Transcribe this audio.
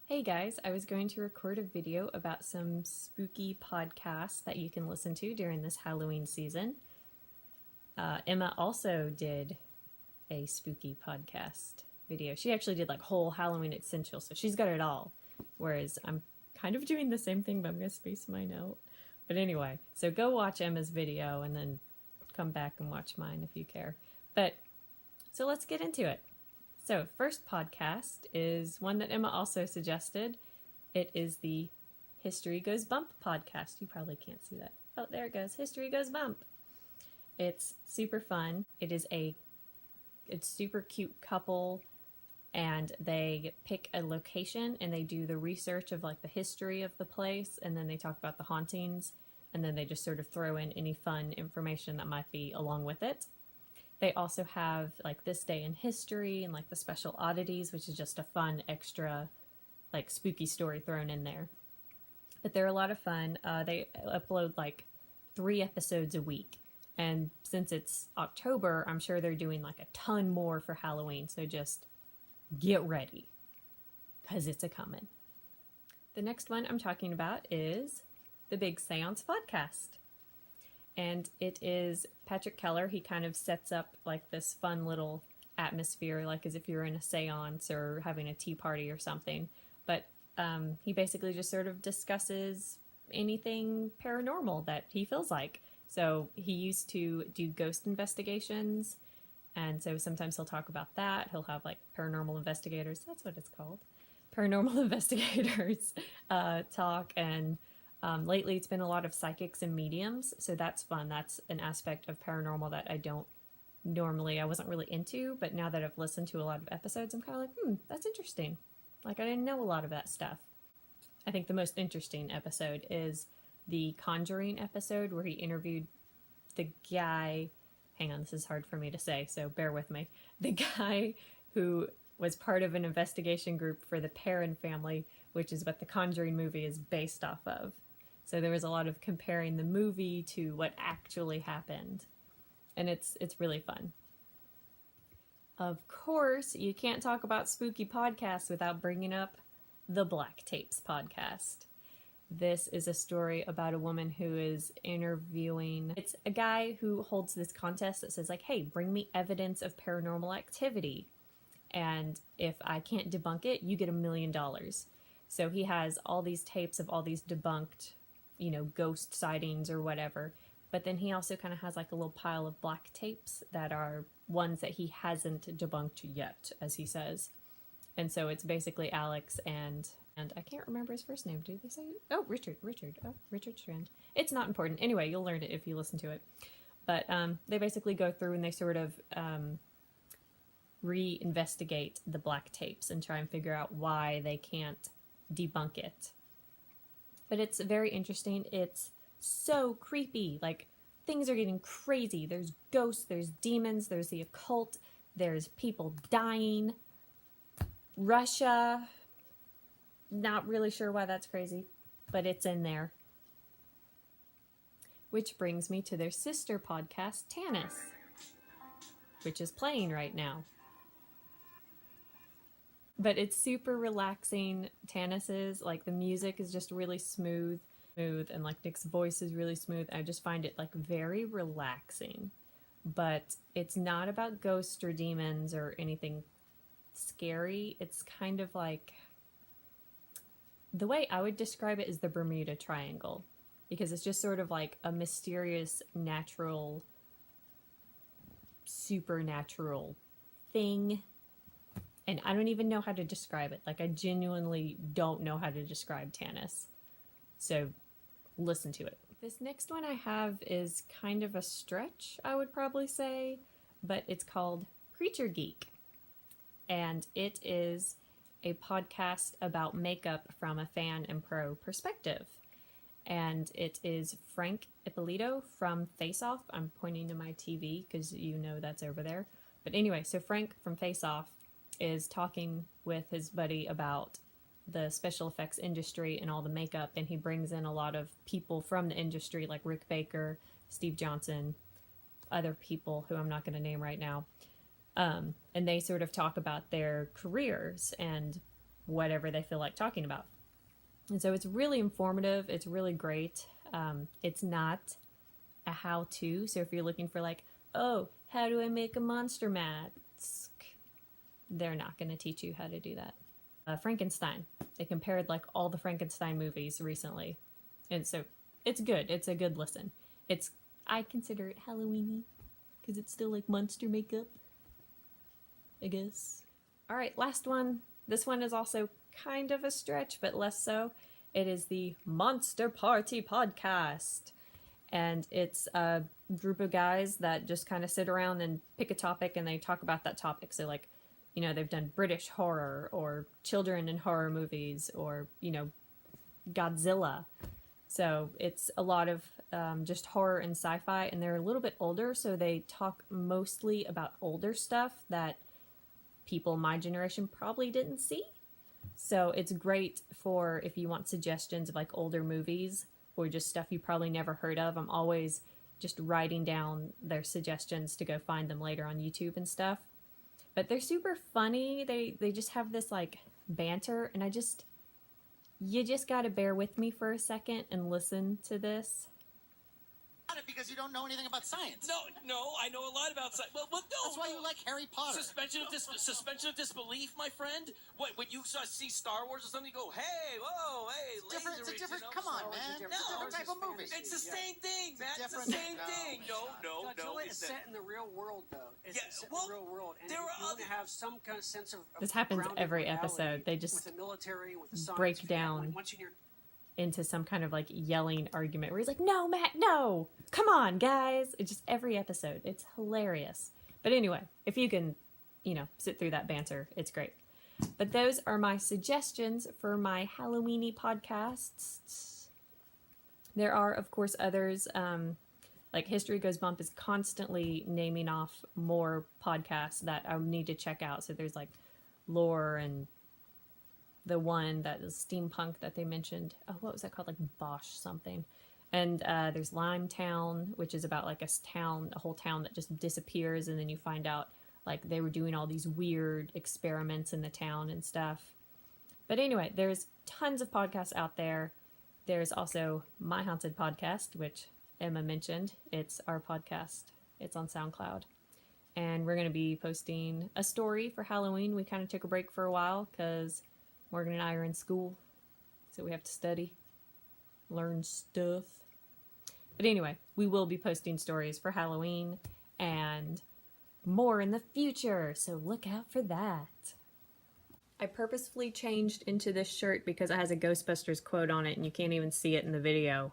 Hey guys, I was going to record a video about some spooky podcasts that you can listen to during this Halloween season. Emma also did a spooky podcast video. She actually did like whole Halloween essentials, so she's got it all. Whereas I'm kind of doing the same thing, but I'm going to space mine out. But anyway, so go watch Emma's video and then come back and watch mine if you care. So let's get into it. So, first podcast is one that Emma also suggested. It is the History Goes Bump podcast. You probably can't see that. Oh, there it goes. History Goes Bump. It's super fun. It's super cute couple, and they pick a location and they do the research of like the history of the place, and then they talk about the hauntings, and then they just sort of throw in any fun information that might be along with it. They also have like This Day in History and like the Special Oddities, which is just a fun extra like spooky story thrown in there. But they're a lot of fun. They upload like 3 episodes a week. And since it's October, I'm sure they're doing like a ton more for Halloween. So just get ready because it's a coming. The next one I'm talking about is the Big Seance podcast. And it is Patrick Keller. He kind of sets up like this fun little atmosphere, like as if you're in a seance or having a tea party or something. But he basically just sort of discusses anything paranormal that he feels like. So he used to do ghost investigations. And so sometimes he'll talk about that. He'll have like paranormal investigators. That's what it's called. Paranormal investigators talk. And lately it's been a lot of psychics and mediums, so that's fun. That's an aspect of paranormal that I wasn't really into, but now that I've listened to a lot of episodes, I'm kind of like, that's interesting. Like, I didn't know a lot of that stuff. I think the most interesting episode is the Conjuring episode where he interviewed the guy, hang on, this is hard for me to say, so bear with me, the guy who was part of an investigation group for the Perron family, which is what the Conjuring movie is based off of. So there was a lot of comparing the movie to what actually happened. And it's really fun. Of course, you can't talk about spooky podcasts without bringing up the Black Tapes podcast. This is a story about a woman who is interviewing. It's a guy who holds this contest that says like, hey, bring me evidence of paranormal activity. And if I can't debunk it, you get $1 million. So he has all these tapes of all these debunked, ghost sightings or whatever. But then he also kind of has like a little pile of black tapes that are ones that he hasn't debunked yet, as he says. And so it's basically Alex and I can't remember his first name. Do they say? Oh, Richard. Oh, Richard Strand. It's not important. Anyway, you'll learn it if you listen to it. But they basically go through and they sort of re-investigate the black tapes and try and figure out why they can't debunk it. But it's very interesting. It's so creepy. Like, things are getting crazy. There's ghosts, there's demons, there's the occult, there's people dying. Russia. Not really sure why that's crazy, but it's in there. Which brings me to their sister podcast, Tannis, which is playing right now. But it's super relaxing. Tannis is, like, the music is just really smooth, and, like, Nick's voice is really smooth. I just find it, like, very relaxing. But it's not about ghosts or demons or anything scary. It's kind of like, the way I would describe it is the Bermuda Triangle. Because it's just sort of like a mysterious, natural, supernatural thing. And I don't even know how to describe it. Like, I genuinely don't know how to describe Tannis. So, listen to it. This next one I have is kind of a stretch, I would probably say. But it's called Creature Geek. And it is a podcast about makeup from a fan and pro perspective. And it is Frank Ippolito from Face Off. I'm pointing to my TV because you know that's over there. But anyway, so Frank from Face Off is talking with his buddy about the special effects industry and all the makeup, and he brings in a lot of people from the industry like Rick Baker, Steve Johnson, other people who I'm not going to name right now. And they sort of talk about their careers and whatever they feel like talking about. And so it's really informative. It's really great. It's not a how-to. So if you're looking for like, oh, how do I make a monster mask? They're not going to teach you how to do that. Frankenstein. They compared like all the Frankenstein movies recently. And so it's good. It's a good listen. I consider it Halloween-y because it's still like monster makeup, I guess. All right, last one. This one is also kind of a stretch, but less so. It is the Monster Party Podcast. And it's a group of guys that just kind of sit around and pick a topic and they talk about that topic. So like, you know, they've done British horror or children in horror movies or, you know, Godzilla. So it's a lot of just horror and sci-fi, and they're a little bit older, so they talk mostly about older stuff that people my generation probably didn't see. So it's great for if you want suggestions of like older movies or just stuff you probably never heard of. I'm always just writing down their suggestions to go find them later on YouTube and stuff. But they're super funny. They just have this like banter, and you just gotta bear with me for a second and listen to this. Because you don't know anything about science. No, I know a lot about science. Well, no. That's why you like Harry Potter. Suspension of disbelief, my friend. What, when you see Star Wars or something, you go, hey, whoa, hey, It's a different, come on, man. It's a different type of movie. It's the same thing, Matt. It's the same thing. No. It's set in the real world, though. It's set in the real world. And there you are want to have some kind of sense of This happens grounded every reality episode. They just with the military, with the science break fiction. down Once you're into some kind of like yelling argument where he's like, no, Matt, no, come on, guys. It's just every episode. It's hilarious. But anyway, if you can, you know, sit through that banter, it's great. But those are my suggestions for my Halloween-y podcasts. There are, of course, others. Like History Goes Bump is constantly naming off more podcasts that I need to check out. So there's like lore and the one that is steampunk that they mentioned. Oh, what was that called? Like Bosch something. And there's Limetown, which is about like a whole town that just disappears, and then you find out like they were doing all these weird experiments in the town and stuff. But anyway, there's tons of podcasts out there. There's also My Haunted Podcast, which Emma mentioned. It's our podcast. It's on SoundCloud. And we're going to be posting a story for Halloween. We kind of took a break for a while because Morgan and I are in school, so we have to study, learn stuff. But anyway, we will be posting stories for Halloween and more in the future, so look out for that. I purposefully changed into this shirt because it has a Ghostbusters quote on it, and you can't even see it in the video.